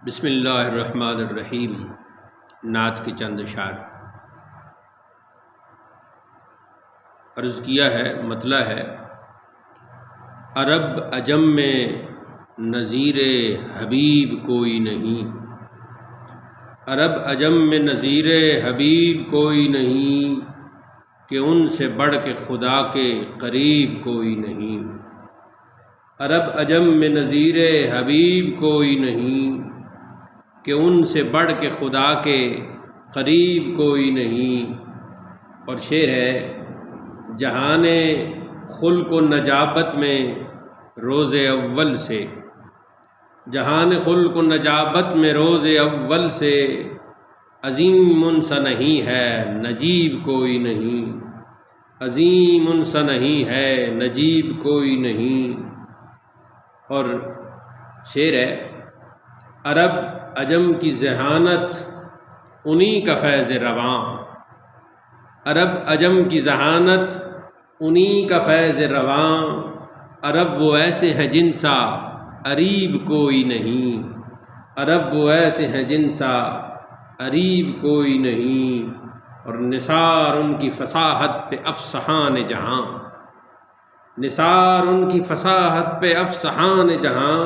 بسم اللہ الرحمن الرحیم۔ نعت کے چند اشعار عرض کیا ہے، مطلع ہے: عرب عجم میں نظیر حبیب کوئی نہیں، عرب عجم میں نظیر حبیب کوئی نہیں، کہ ان سے بڑھ کے خدا کے قریب کوئی نہیں۔ عرب عجم میں نظیر حبیب کوئی نہیں، کہ ان سے بڑھ کے خدا کے قریب کوئی نہیں۔ اور شعر ہے: جہان خلق و نجابت میں روز اول سے، جہان خلق و نجابت میں روز اول سے، عظیم سا نہیں ہے نجیب کوئی نہیں، عظیم سا نہیں ہے نجیب کوئی نہیں۔ اور شعر ہے: عرب عجم کی ذہانت انہی کا فیض رواں، عرب عجم کی ذہانت انہی کا فیض رواں، عرب وہ ایسے ہیں جن سا عریب کوئی نہیں، عرب وہ ایسے ہیں جن سا عریب کوئی نہیں۔ اور نثار ان کی فصاحت پہ افصحان جہاں، نثار ان کی فصاحت پہ افصحان جہاں،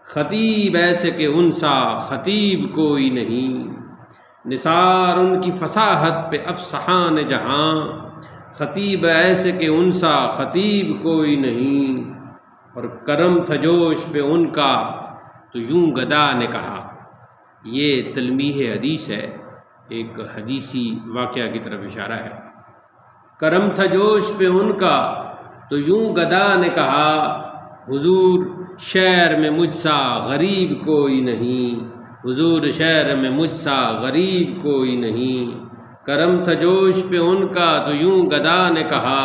خطیب ایسے کہ ان سا خطیب کوئی نہیں، نثار ان کی فصاحت پہ افصحان جہاں، خطیب ایسے کہ ان سا خطیب کوئی نہیں۔ اور کرم تھا جوش پہ ان کا تو یوں گدا نے کہا، یہ تلمیح حدیث ہے، ایک حدیثی واقعہ کی طرف اشارہ ہے۔ کرم تھا جوش پہ ان کا تو یوں گدا نے کہا، حضور شہر میں مجھ سا غریب کوئی نہیں، حضور شہر میں مجھ سا غریب کوئی نہیں۔ کرم تھا جوش پہ ان کا تو یوں گدا نے کہا،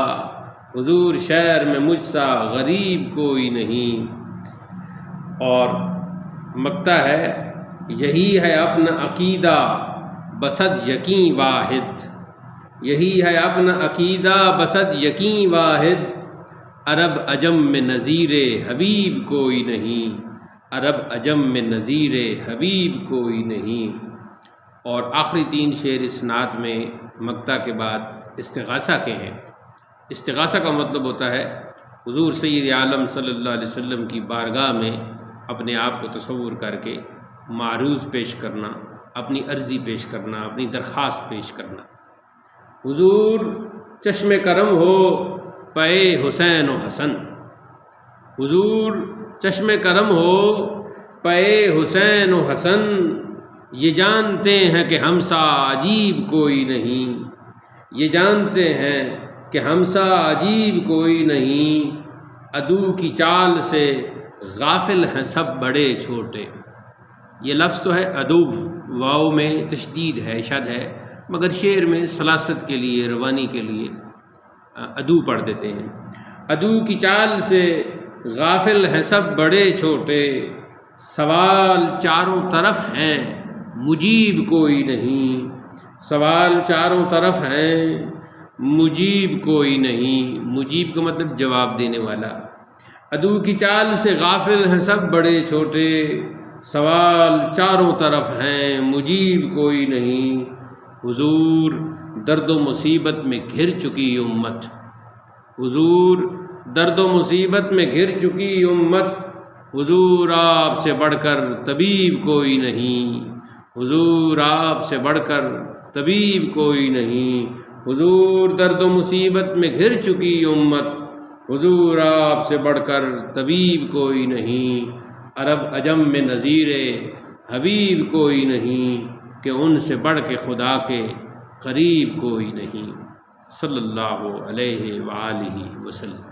حضور شہر میں مجھ سا غریب کوئی نہیں۔ اور مقطع ہے: یہی ہے اپنا عقیدہ بصد یقین واحد، یہی ہے اپنا عقیدہ بصد یقین واحد، عرب عجم میں نظیر حبیب کوئی نہیں، عرب عجم میں نظیر حبیب کوئی نہیں۔ اور آخری تین شعر اس نعت میں مقطع کے بعد استغاثہ کے ہیں۔ استغاثہ کا مطلب ہوتا ہے حضور سید عالم صلی اللہ علیہ وسلم کی بارگاہ میں اپنے آپ کو تصور کر کے معروض پیش کرنا، اپنی عرضی پیش کرنا، اپنی درخواست پیش کرنا۔ حضور چشم کرم ہو پے حسین و حسن، حضور چشم کرم ہو پے حسین و حسن، یہ جانتے ہیں کہ ہم سا عجیب کوئی نہیں، یہ جانتے ہیں کہ ہم سا عجیب کوئی نہیں، عدو کی چال سے غافل ہیں سب بڑے چھوٹے۔ یہ لفظ تو ہے عدو، واو میں تشدید ہے، شد ہے، مگر شعر میں سلاست کے لیے، روانی کے لیے عدو پڑھ دیتے ہیں۔ عدو کی چال سے غافل ہیں سب بڑے چھوٹے، سوال چاروں طرف ہیں مجیب کوئی نہیں، سوال چاروں طرف ہیں مجیب کوئی نہیں۔ مجیب کا مطلب جواب دینے والا۔ عدو کی چال سے غافل ہیں سب بڑے چھوٹے، سوال چاروں طرف ہیں مجیب کوئی نہیں۔ حضور درد و مصیبت میں گھر چکی امت، حضور درد و مصیبت میں گھر چکی امت، حضور آپ سے بڑھ کر طبیب کوئی نہیں، حضور آپ سے بڑھ کر طبیب کوئی نہیں۔ حضور درد و مصیبت میں گھر چکی امت، حضور آپ سے بڑھ کر طبیب کوئی نہیں۔ عرب عجم میں نظیر حبیب کوئی نہیں، کہ ان سے بڑھ کے خدا کے قریب کوئی نہیں۔ صلی اللہ علیہ وآلہ وسلم۔